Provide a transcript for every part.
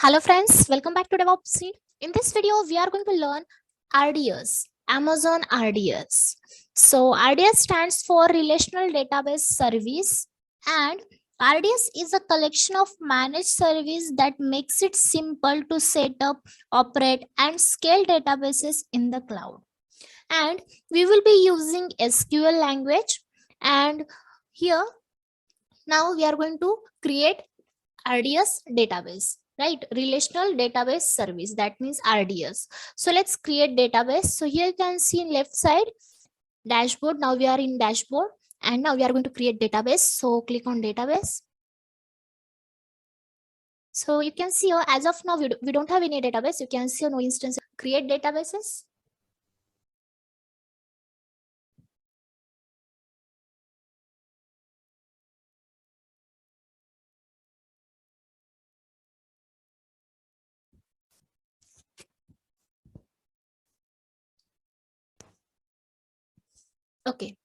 Hello friends, welcome back to DevOps Seed. In this video, we are going to learn RDS, Amazon RDS. So RDS stands for Relational Database Service, and RDS is a collection of managed service that makes it simple to set up, operate, and scale databases in the cloud. And we will be using SQL language, and here now we are going to create RDS database, right? Relational database service, that means RDS. So let's create database. So here you can see in left side dashboard. Now we are in dashboard and now we are going to create database. So click on database. So you can see here, as of now we don't have any database. You can see no instance. Create databases. Okay.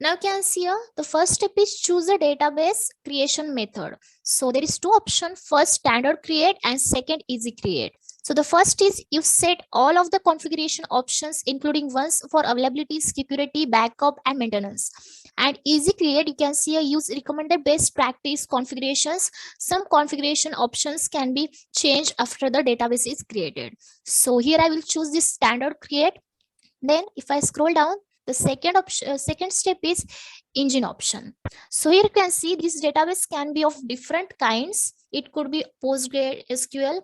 Now you can see here, the first step is choose a database creation method. So there is two options, first standard create and second easy create. So the first is you set all of the configuration options, including ones for availability, security, backup, and maintenance. And easy create, you can see here, use recommended best practice configurations. Some configuration options can be changed after the database is created. So here I will choose this standard create. Then if I scroll down, the second option, second step is engine option. So here you can see this database can be of different kinds. It could be PostgreSQL,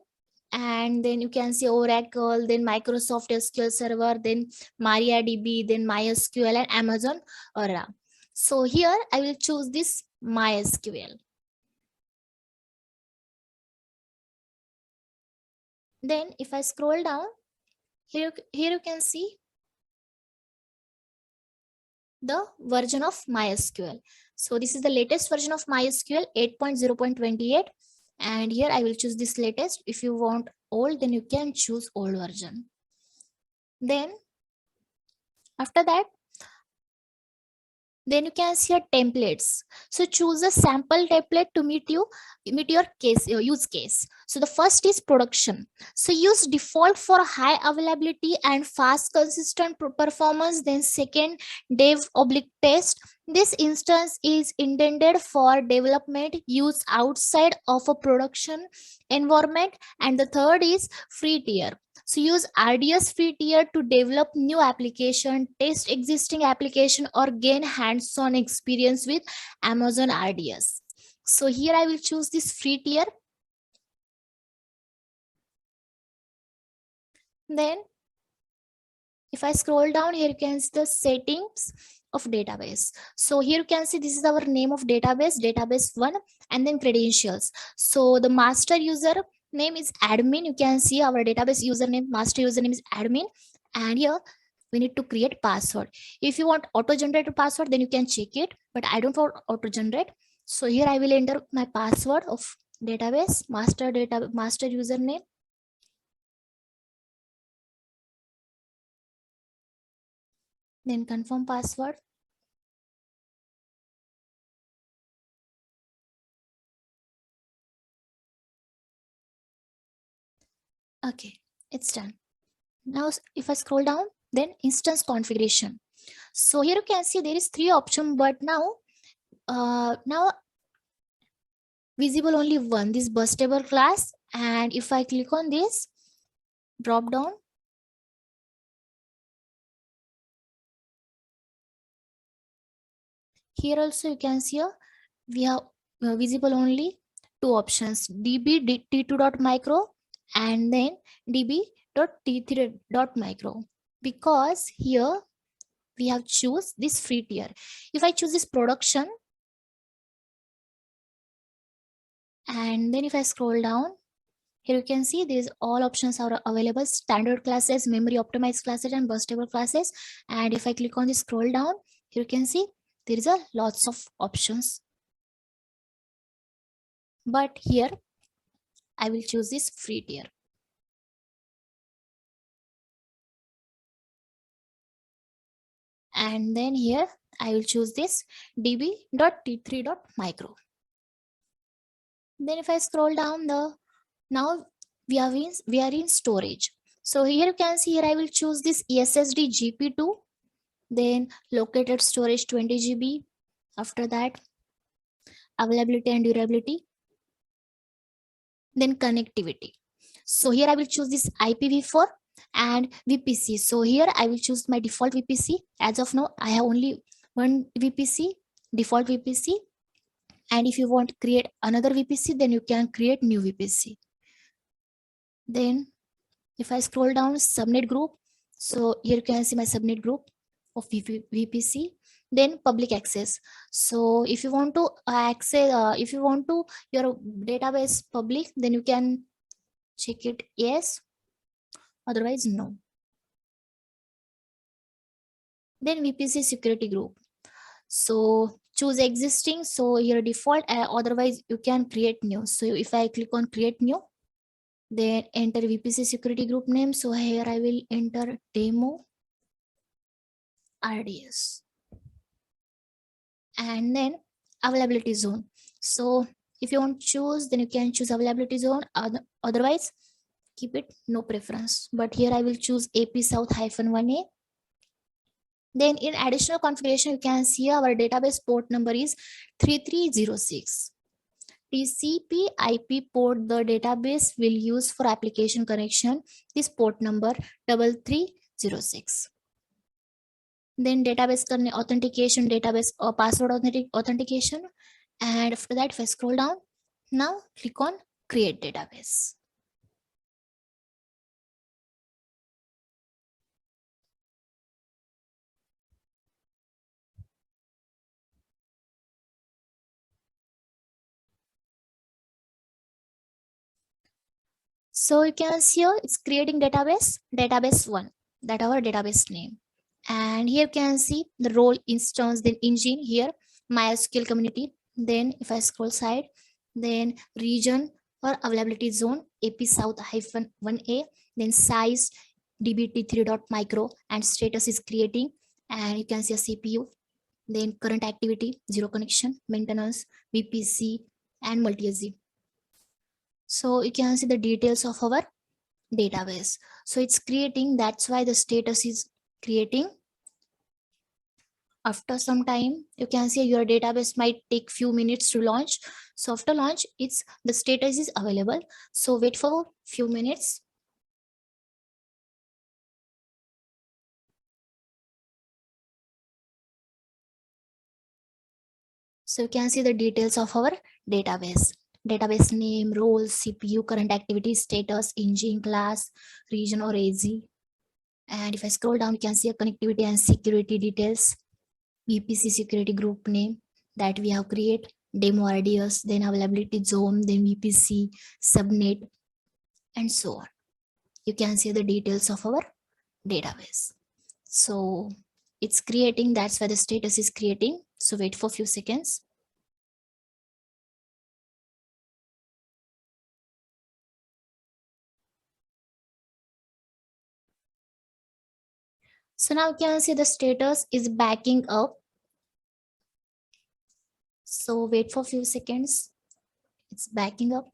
and then you can see Oracle, then Microsoft SQL Server, then MariaDB, then MySQL, and Amazon Aura. So here I will choose this MySQL. Then if I scroll down, here you can see the version of MySQL. So this is the latest version of MySQL 8.0.28, and here I will choose this latest. If you want old, then you can choose old version. Then after that, then you can see your templates. So choose a sample template to meet your use case. So the first is production. So use default for high availability and fast consistent performance. Then second, dev/test. This instance is intended for development use outside of a production environment. And the third is free tier. So use RDS free tier to develop new application, test existing application, or gain hands-on experience with Amazon RDS. So here I will choose this free tier. Then if I scroll down, here you can see the settings of database. So here you can see this is our name of database 1, and then credentials. So the master user name is admin. You can see our database username, master username is admin, and here we need to create password. If you want auto generated password, then you can check it, but I don't want auto generate. So here I will enter my password of database, master username. Then confirm password. Okay, it's done. Now if I scroll down, then instance configuration. So here you can see there is 3 options, but now visible only one, this bus table class. And if I click on this drop down, here also you can see we have visible only 2 options, db.t2.micro and then db.t3.micro, because here we have choose this free tier. If I choose this production, and then if I scroll down, here you can see these all options are available: standard classes, memory optimized classes, and bus table classes. And if I click on this scroll down, here you can see there is a lots of options, but here I will choose this free tier. And then here I will choose this db.t3.micro. Then if I scroll down, now we are in storage. So here you can see, here I will choose this SSD GP2, then located storage 20 GB. After that, availability and durability, then connectivity. So here I will choose this IPv4 and VPC. So here I will choose my default VPC. As of now, I have only one VPC, default VPC. And if you want to create another VPC, then you can create new VPC. Then if I scroll down, subnet group. So here you can see my subnet group of VPC. Then public access. So if you want to access, if you want to your database public, then you can check it yes, otherwise no. Then VPC security group. So choose existing. So here default, otherwise you can create new. So if I click on create new, then enter VPC security group name. So here I will enter demo RDS. And then availability zone. So if you want to choose, then you can choose availability zone. Otherwise, keep it no preference. But here I will choose AP South -1A. Then in additional configuration, you can see our database port number is 3306. TCP IP port the database will use for application connection. This port number 3306. Then database authentication, database or password authentication. And after that, if I scroll down, now click on create database. So you can see here it's creating database 1, that our database name. And here you can see the role instance, then engine here, MySQL community. Then if I scroll side, then region or availability zone, AP South -1A, then size dbt3.micro, and status is creating. And you can see a CPU, then current activity, zero connection, maintenance, VPC, and multi-SZ. So you can see the details of our database. So it's creating, that's why the status is creating. After some time, you can see your database might take few minutes to launch. So after launch, it's the status is available. So wait for few minutes. So you can see the details of our database. Database name, role, CPU, current activity, status, engine, class, region or AZ. And if I scroll down, you can see a connectivity and security details. VPC security group name that we have created, demo RDS, then availability zone, then VPC, subnet, and so on. You can see the details of our database. So it's creating, that's why the status is creating. So wait for a few seconds. So now you can see the status is backing up. So wait for a few seconds. It's backing up.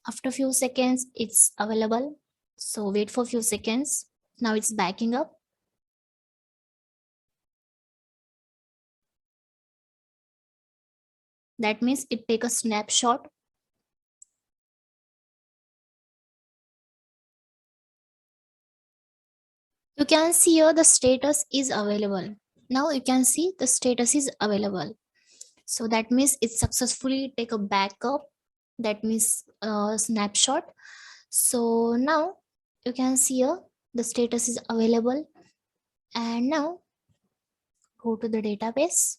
After a few seconds, it's available. So wait for a few seconds. Now it's backing up. That means it take a snapshot. You can see here the status is available. Now you can see the status is available. So that means it successfully take a backup. That means snapshot. So now you can see here the status is available. And now go to the database.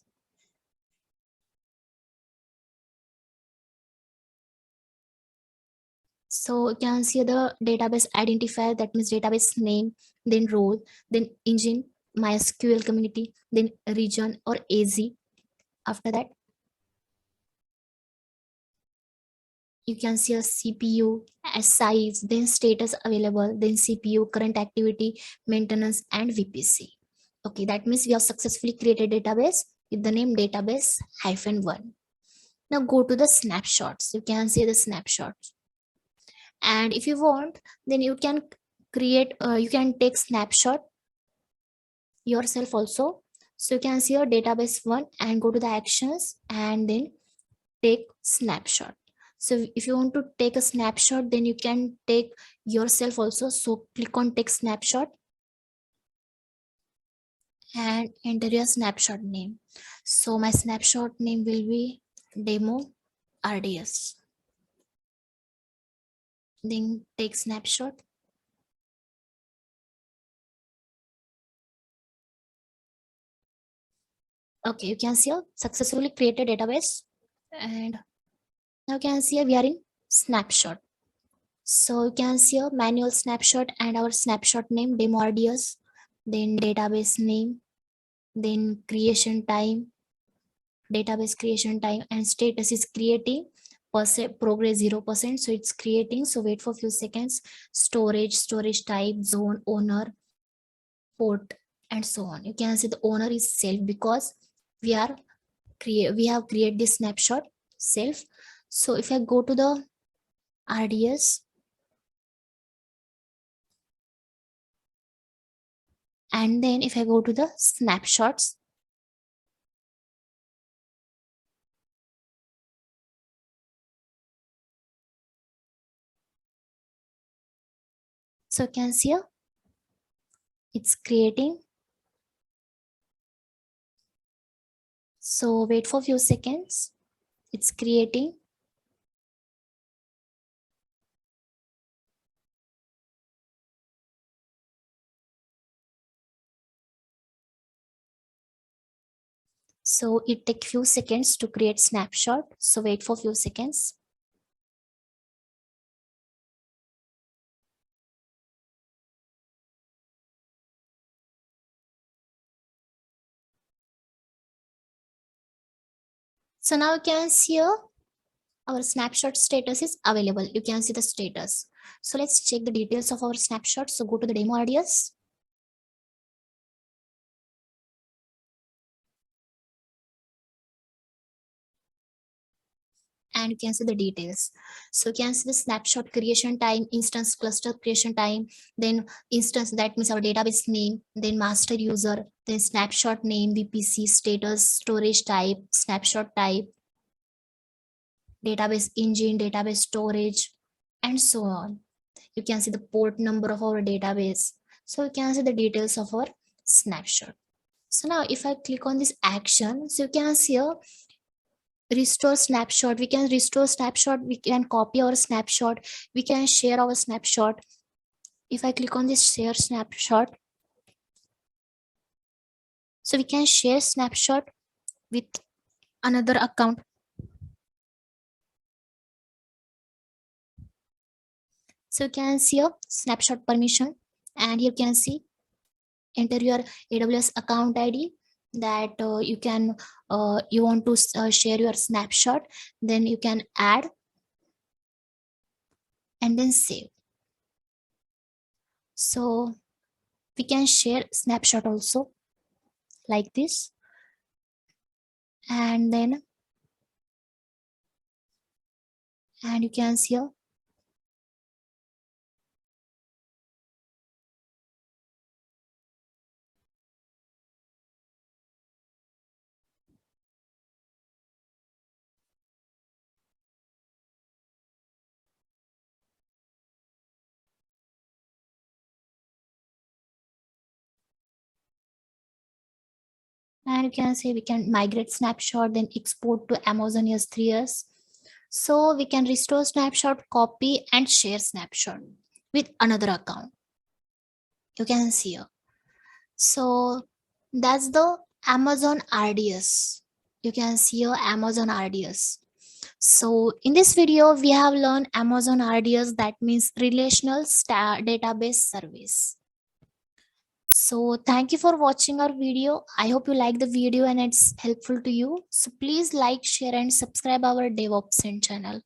So you can see the database identifier, that means database name, then role, then engine, MySQL community, then region or AZ. After that, you can see a CPU, a size, then status available, then CPU, current activity, maintenance, and VPC. Okay, that means we have successfully created database with the name database -1. Now go to the snapshots. You can see the snapshots. And if you want, then you can create, you can take snapshot yourself also. So you can see your database one and go to the actions and then take snapshot. So if you want to take a snapshot, then you can take yourself also. So click on take snapshot and enter your snapshot name. So my snapshot name will be demo RDS. Then take snapshot. Okay, you can see a successfully created database. And now you can see we are in snapshot. So you can see a manual snapshot and our snapshot name demo RDS, then database name, then creation time, database creation time, and status is creating, progress 0%, so it's creating, so wait for few seconds. Storage type, zone, owner, port, and so on. You can see the owner is self because we have created this snapshot self. So if I go to the RDS and then if I go to the snapshots, so you can see here it's creating. So wait for few seconds. It's creating. So it takes few seconds to create snapshot. So wait for few seconds. So now you can see here our snapshot status is available. You can see the status. So let's check the details of our snapshot. So go to the demo RDS. And you can see the details. So you can see the snapshot creation time, instance cluster creation time, then instance, that means our database name, then master user, then snapshot name, VPC, status, storage type, snapshot type, database engine, database storage, and so on. You can see the port number of our database. So you can see the details of our snapshot. So now if I click on this action, so you can see here restore snapshot. We can restore snapshot, we can copy our snapshot, we can share our snapshot. If I click on this share snapshot, so we can share snapshot with another account. So you can see a snapshot permission, and you can see enter your AWS account ID that you can you want to share your snapshot, then you can add and then save. So we can share snapshot also like this, and then you can see here and you can say we can migrate snapshot, then export to Amazon S3s. So we can restore snapshot, copy and share snapshot with another account. You can see here. So that's the Amazon RDS. You can see here Amazon RDS. So in this video, we have learned Amazon RDS, that means relational database service. So thank you for watching our video. I hope you like the video and it's helpful to you. So please like, share and subscribe our DevOps channel.